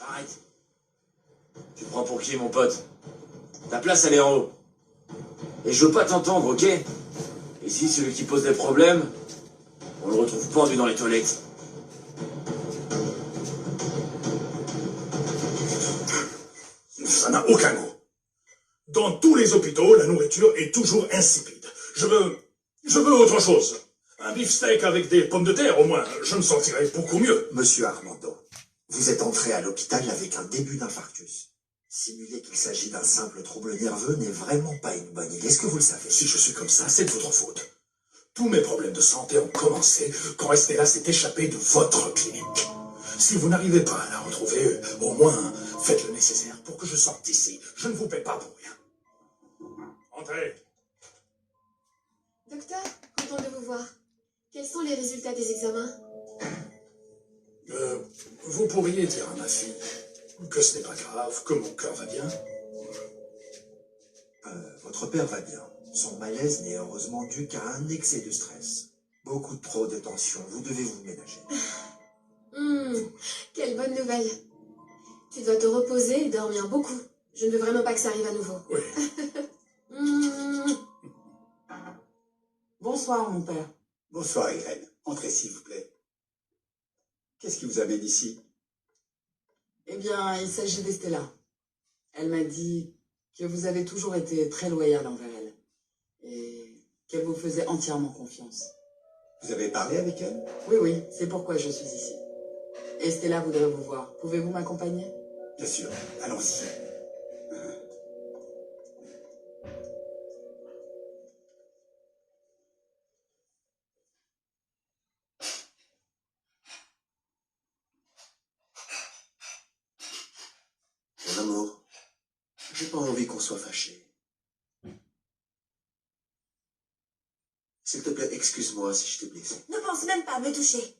Arrête. Tu prends pour qui, mon pote? Ta place, elle est en haut. Et je veux pas t'entendre, ok? Ici, celui qui pose des problèmes, on le retrouve pendu dans les toilettes. Ça n'a aucun goût. Dans tous les hôpitaux, la nourriture est toujours insipide. Je veux autre chose. Un beefsteak avec des pommes de terre, au moins, je me sentirais beaucoup mieux. Monsieur Armando, vous êtes entré à l'hôpital avec un début d'infarctus. Simuler qu'il s'agit d'un simple trouble nerveux n'est vraiment pas une bonne idée. Est-ce que vous le savez? Si je suis comme ça, c'est de votre faute. Tous mes problèmes de santé ont commencé quand Estella s'est échappée de votre clinique. Si vous n'arrivez pas à la retrouver, au moins faites le nécessaire pour que je sorte d'ici. Je ne vous paie pas pour rien. Entrez. Docteur, content de vous voir. Quels sont les résultats des examens? Vous pourriez dire à ma fille que ce n'est pas grave, que mon cœur va bien. Votre père va bien. Son malaise n'est heureusement dû qu'à un excès de stress. Beaucoup trop de tension. Vous devez vous ménager. Quelle bonne nouvelle. Tu dois te reposer et dormir beaucoup. Je ne veux vraiment pas que ça arrive à nouveau. Oui. Bonsoir, mon père. Bonsoir, Irène. Entrez, s'il vous plaît. Qu'est-ce qui vous amène ici? Eh bien, il s'agit d'Estella. Elle m'a dit que vous avez toujours été très loyal envers elle et qu'elle vous faisait entièrement confiance. Vous avez parlé avec elle? Oui, c'est pourquoi je suis ici. Estella voudrait vous voir. Pouvez-vous m'accompagner? Bien sûr. Allons-y. Mon amour, j'ai pas envie qu'on soit fâchés. S'il te plaît, excuse-moi si je t'ai blessé. Ne pense même pas à me toucher.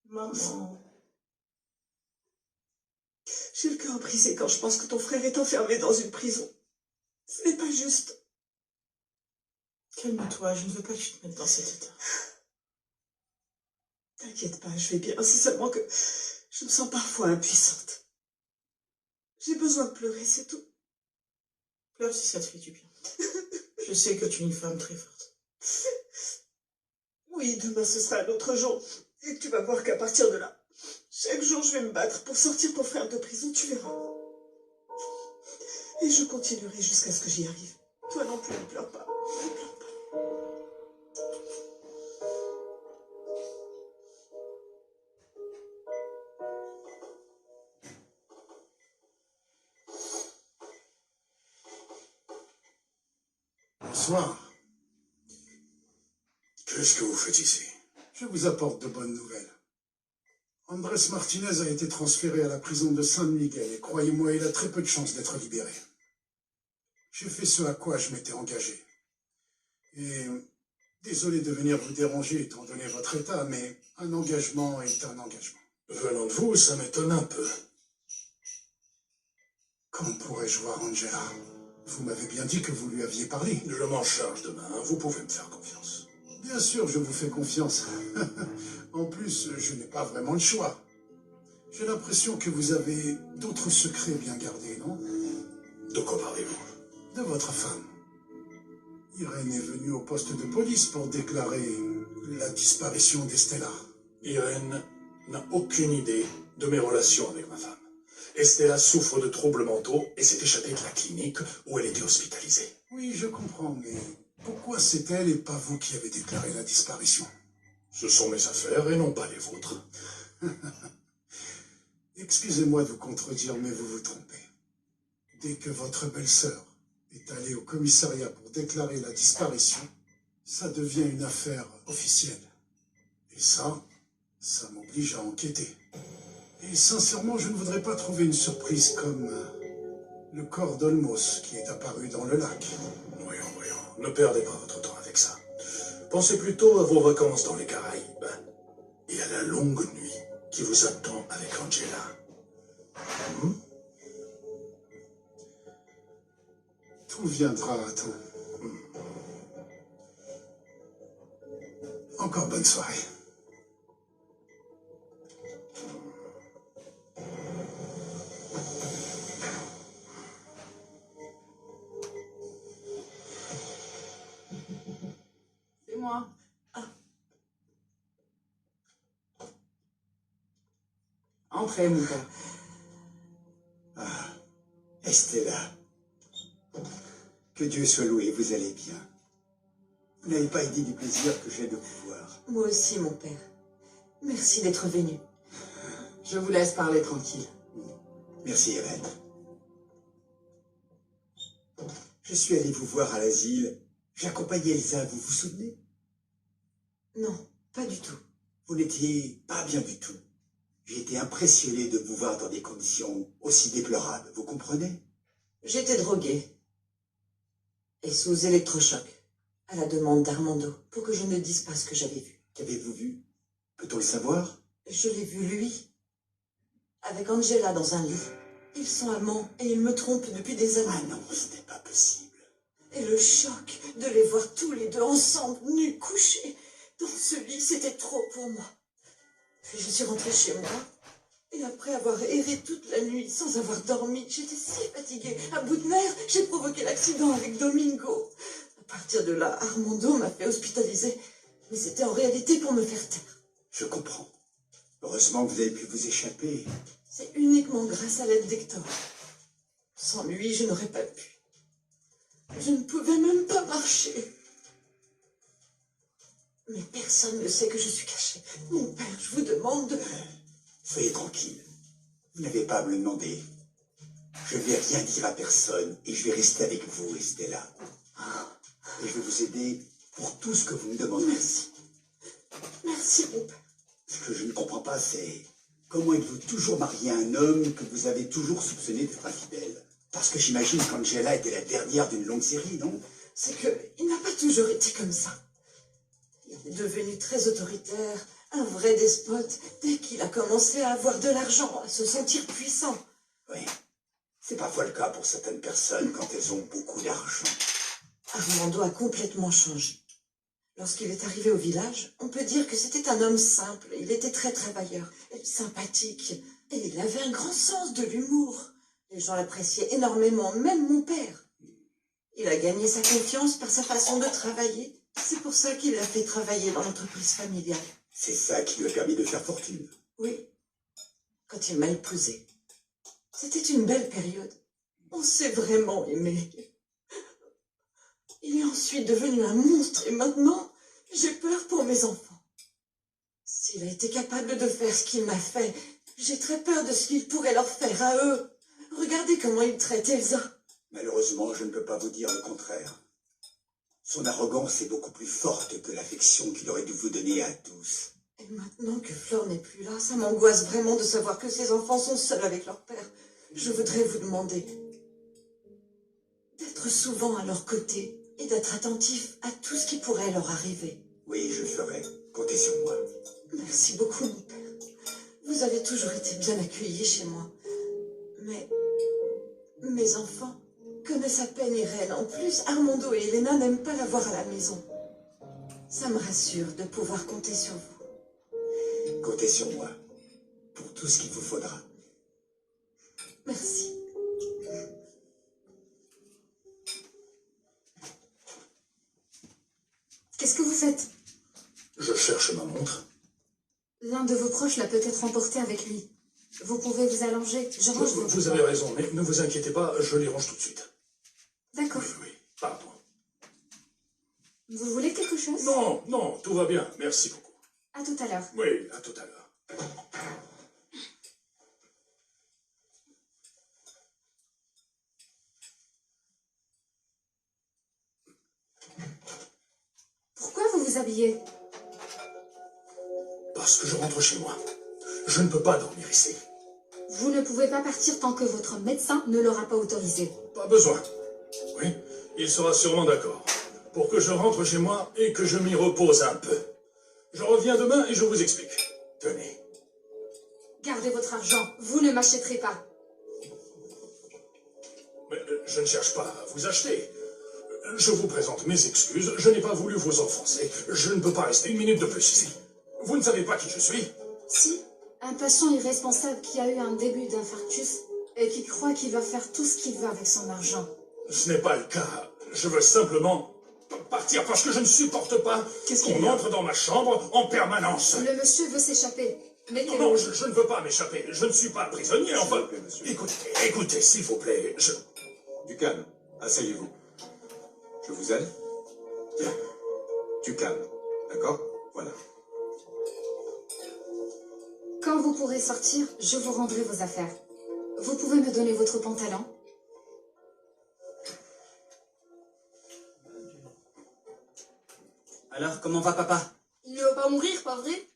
Maman. J'ai le cœur brisé quand je pense que ton frère est enfermé dans une prison. Ce n'est pas juste. Calme-toi, je ne veux pas que tu te mettes dans cet état. T'inquiète pas, je vais bien. C'est seulement que je me sens parfois impuissante. J'ai besoin de pleurer, c'est tout. Pleure si ça te fait du bien. Je sais que tu es une femme très forte. Oui, demain ce sera un autre jour. Et tu vas voir qu'à partir de là, chaque jour je vais me battre pour sortir ton frère de prison, tu verras. Et je continuerai jusqu'à ce que j'y arrive. Toi non plus, ne pleure pas. Ne pleure pas. Bonsoir. Qu'est-ce que vous faites ici? Je vous apporte de bonnes nouvelles. Andrés Martinez a été transféré à la prison de San Miguel et croyez-moi, il a très peu de chances d'être libéré. J'ai fait ce à quoi je m'étais engagé. Et désolé de venir vous déranger étant donné votre état, mais un engagement est un engagement. Venant de vous, ça m'étonne un peu. Quand pourrais-je voir Angela? Vous m'avez bien dit que vous lui aviez parlé. Je m'en charge demain, vous pouvez me faire confiance. Bien sûr, je vous fais confiance. En plus, je n'ai pas vraiment le choix. J'ai l'impression que vous avez d'autres secrets bien gardés, non? De quoi parlez-vous? De votre femme. Irène est venue au poste de police pour déclarer la disparition d'Estella. Irène n'a aucune idée de mes relations avec ma femme. Estella souffre de troubles mentaux et s'est échappée de la clinique où elle était hospitalisée. Oui, je comprends, mais pourquoi c'est elle et pas vous qui avez déclaré la disparition? Ce sont mes affaires et non pas les vôtres. Excusez-moi de vous contredire, mais vous vous trompez. Dès que votre belle-sœur est allée au commissariat pour déclarer la disparition, ça devient une affaire officielle. Et ça m'oblige à enquêter. Et sincèrement, je ne voudrais pas trouver une surprise comme le corps d'Olmos qui est apparu dans le lac. Voyons, ne perdez pas votre temps avec ça. Pensez plutôt à vos vacances dans les Caraïbes et à la longue nuit qui vous attend avec Angela. Hmm? Tout viendra à temps. Encore bonne soirée. C'est moi. Entrez, mon père. Estella, que Dieu soit loué, vous allez bien. Vous n'avez pas idée du plaisir que j'ai de vous voir. Moi aussi, mon père. Merci d'être venu. Je vous laisse parler tranquille. Merci, Irène. Je suis allé vous voir à l'asile. J'ai accompagné Elsa, vous vous souvenez? Non, pas du tout. Vous n'étiez pas bien du tout. J'ai été impressionné de vous voir dans des conditions aussi déplorables, vous comprenez? J'étais droguée. Et sous électrochoc, à la demande d'Armando, pour que je ne dise pas ce que j'avais vu. Qu'avez-vous vu? Peut-on le savoir? Je l'ai vu, lui, avec Angela dans un lit. Ils sont amants et ils me trompent depuis des années. Ah non, ce n'est pas possible. Et le choc de les voir tous les deux ensemble, nus, couchés, dans ce lit, c'était trop pour moi. Puis je suis rentrée chez moi, et après avoir erré toute la nuit sans avoir dormi, j'étais si fatiguée, à bout de nerfs, j'ai provoqué l'accident avec Domingo. À partir de là, Armando m'a fait hospitaliser, mais c'était en réalité pour me faire taire. Je comprends. Heureusement que vous avez pu vous échapper. C'est uniquement grâce à l'aide d'Hector. Sans lui, je n'aurais pas pu. Je ne pouvais même pas marcher. Mais personne ne sait que je suis cachée. Mon père, je vous demande de... Soyez tranquille. Vous n'avez pas à me le demander. Je ne vais rien dire à personne et je vais rester avec vous, Estella. Et je vais vous aider pour tout ce que vous me demandez. Merci. Merci, mon père. Ce que je ne comprends pas, c'est comment êtes-vous toujours marié à un homme que vous avez toujours soupçonné d'être infidèle? Parce que j'imagine qu'Angela était la dernière d'une longue série, non? C'est qu'il n'a pas toujours été comme ça. Il est devenu très autoritaire, un vrai despote, dès qu'il a commencé à avoir de l'argent, à se sentir puissant. Oui, c'est parfois le cas pour certaines personnes quand elles ont beaucoup d'argent. Armando a complètement changé. Lorsqu'il est arrivé au village, on peut dire que c'était un homme simple. Il était très travailleur, sympathique, et il avait un grand sens de l'humour. Les gens l'appréciaient énormément, même mon père. Il a gagné sa confiance par sa façon de travailler. C'est pour ça qu'il l'a fait travailler dans l'entreprise familiale. C'est ça qui lui a permis de faire fortune. Oui, quand il m'a épousée. C'était une belle période. On s'est vraiment aimé. Il est ensuite devenu un monstre et maintenant, j'ai peur pour mes enfants. S'il a été capable de faire ce qu'il m'a fait, j'ai très peur de ce qu'il pourrait leur faire à eux. Regardez comment il traite Elsa. Malheureusement, je ne peux pas vous dire le contraire. Son arrogance est beaucoup plus forte que l'affection qu'il aurait dû vous donner à tous. Et maintenant que Flore n'est plus là, ça m'angoisse vraiment de savoir que ses enfants sont seuls avec leur père. Je voudrais vous demander d'être souvent à leur côté et d'être attentif à tout ce qui pourrait leur arriver. Oui, je le ferai. Comptez sur moi. Merci beaucoup, mon père. Vous avez toujours été bien accueilli chez moi. Mais mes enfants connaissent à peine Irène. En plus, Armando et Elena n'aiment pas la voir à la maison. Ça me rassure de pouvoir compter sur vous. Comptez sur moi. Pour tout ce qu'il vous faudra. Merci. Qu'est-ce que vous faites? Je cherche ma montre. L'un de vos proches l'a peut-être emporté avec lui. Vous pouvez vous allonger. Je range vos... Vous avez raison, mais ne vous inquiétez pas, je les range tout de suite. D'accord. Oui, pardon. Vous voulez quelque chose? Non, non, tout va bien, merci beaucoup. À tout à l'heure. Oui, à tout à l'heure. Pourquoi vous vous habillez? Parce que je rentre chez moi. Je ne peux pas dormir ici. Vous ne pouvez pas partir tant que votre médecin ne l'aura pas autorisé. Pas besoin. Oui, il sera sûrement d'accord. Pour que je rentre chez moi et que je m'y repose un peu. Je reviens demain et je vous explique. Tenez. Gardez votre argent, vous ne m'achèterez pas. Mais je ne cherche pas à vous acheter. Je vous présente mes excuses, je n'ai pas voulu vous offenser. Je ne peux pas rester une minute de plus ici. Vous ne savez pas qui je suis? Si, un patient irresponsable qui a eu un début d'infarctus et qui croit qu'il va faire tout ce qu'il veut avec son argent. Ce n'est pas le cas. Je veux simplement partir parce que je ne supporte pas qu'on entre dans ma chambre en permanence. Le monsieur veut s'échapper. Non, Mettez-le. non, je ne veux pas m'échapper. Je ne suis pas prisonnier, enfin. vous plaît, monsieur. Écoutez, s'il vous plaît, Du calme. Asseyez-vous. Je vous aide. Tiens. Du calme. D'accord? Voilà. Quand vous pourrez sortir, je vous rendrai vos affaires. Vous pouvez me donner votre pantalon? Alors, comment va papa? Il ne va pas mourir, pas vrai?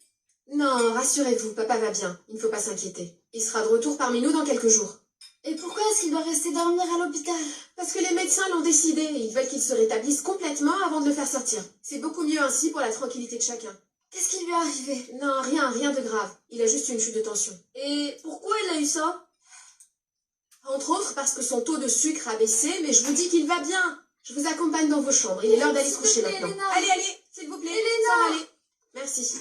Non, rassurez-vous, papa va bien. Il ne faut pas s'inquiéter. Il sera de retour parmi nous dans quelques jours. Et pourquoi est-ce qu'il doit rester dormir à l'hôpital? Parce que les médecins l'ont décidé et ils veulent qu'il se rétablisse complètement avant de le faire sortir. C'est beaucoup mieux ainsi pour la tranquillité de chacun. Qu'est-ce qui lui est arrivé? Non, rien de grave. Il a juste une chute de tension. Et pourquoi il a eu ça? Entre autres parce que son taux de sucre a baissé, mais je vous dis qu'il va bien. Je vous accompagne dans vos chambres. Il est l'heure d'aller se coucher maintenant. Elena. Allez, s'il vous plaît. Sarah, allez. Merci.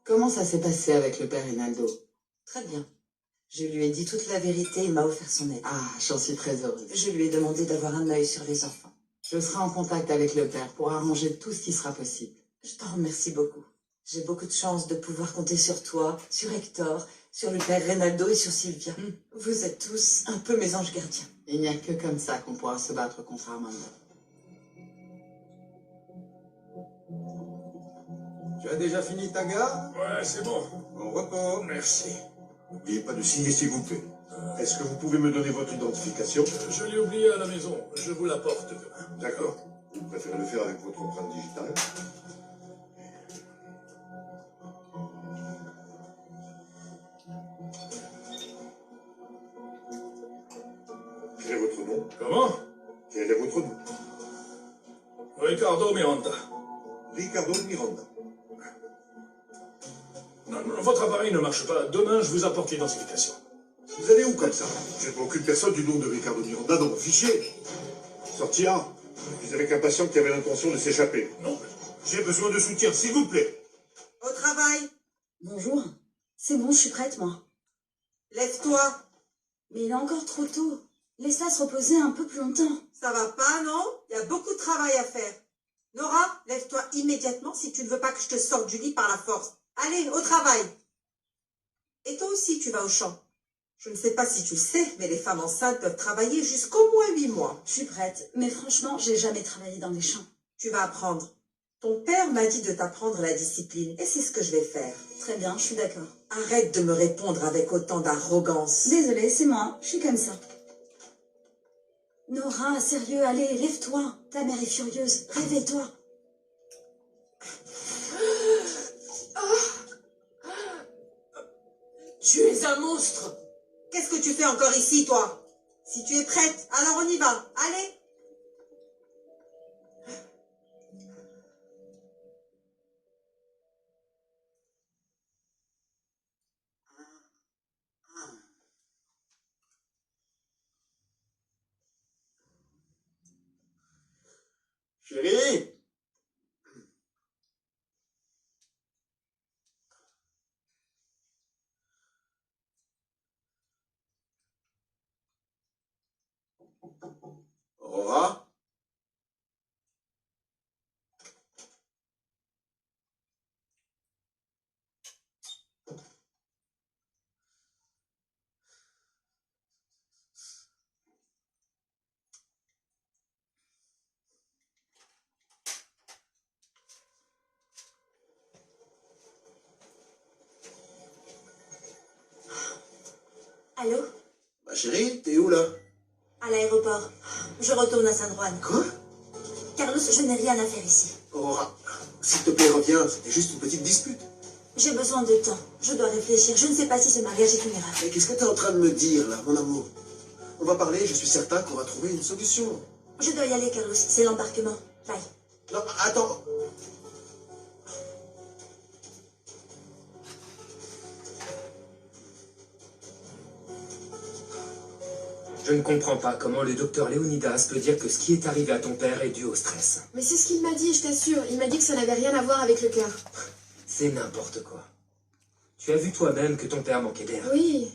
Comment ça s'est passé avec le père Rinaldo? Très bien. Je lui ai dit toute la vérité, il m'a offert son aide. Ah, j'en suis très heureuse. Je lui ai demandé d'avoir un œil sur les enfants. Je serai en contact avec le père pour arranger tout ce qui sera possible. Je t'en remercie beaucoup. J'ai beaucoup de chance de pouvoir compter sur toi, sur Hector, sur le père Rinaldo et sur Sylvia. Vous êtes tous un peu mes anges gardiens. Il n'y a que comme ça qu'on pourra se battre contre Armando. Tu as déjà fini ta gare? Ouais, c'est bon. Bon repos. Merci. N'oubliez pas de signer, s'il vous plaît. Est-ce que vous pouvez me donner votre identification? Je l'ai oublié à la maison. Je vous l'apporte demain. D'accord. Vous préférez le faire avec votre empreinte digitale? Quel est votre nom? Comment? Quel est votre nom? Ricardo Miranda. Ricardo Miranda. Non, votre appareil ne marche pas. Demain, je vous apporte l'identification. Vous allez où comme ça? Je ne vois aucune personne du nom de Ricardo Miranda dans mon fichier. Sortir. Je suis avec un patient qui avait l'intention de s'échapper. Non. J'ai besoin de soutien, s'il vous plaît. Au travail. Bonjour. C'est bon, je suis prête, moi. Lève-toi. Mais il est encore trop tôt. Laisse-la se reposer un peu plus longtemps. Ça va pas, non? Il y a beaucoup de travail à faire. Nora, lève-toi immédiatement si tu ne veux pas que je te sorte du lit par la force. Allez, au travail. Et toi aussi, tu vas au champ. Je ne sais pas si tu le sais, mais les femmes enceintes peuvent travailler jusqu'au moins 8 mois. Je suis prête. Mais franchement, j'ai jamais travaillé dans les champs. Tu vas apprendre. Ton père m'a dit de t'apprendre la discipline, et c'est ce que je vais faire. Très bien, je suis d'accord. Arrête de me répondre avec autant d'arrogance. Désolée, c'est moi. Je suis comme ça. Nora, sérieux, allez, lève-toi. Ta mère est furieuse. Réveille-toi. Tu es un monstre. Qu'est-ce que tu fais encore ici, toi? Si tu es prête, alors on y va. Allez. Chérie! Aurora? Allô? Ma chérie, t'es où là? À l'aéroport. Je retourne à San Juan. Quoi? Carlos, je n'ai rien à faire ici. Aurora, s'il te plaît, reviens, c'était juste une petite dispute. J'ai besoin de temps. Je dois réfléchir. Je ne sais pas si ce mariage est une erreur. Mais qu'est-ce que t'es en train de me dire là, mon amour? On va parler, je suis certain qu'on va trouver une solution. Je dois y aller, Carlos. C'est l'embarquement. Bye. Non, attends. Je ne comprends pas comment le docteur Léonidas peut dire que ce qui est arrivé à ton père est dû au stress. Mais c'est ce qu'il m'a dit, je t'assure. Il m'a dit que ça n'avait rien à voir avec le cœur. C'est n'importe quoi. Tu as vu toi-même que ton père manquait d'air. Oui,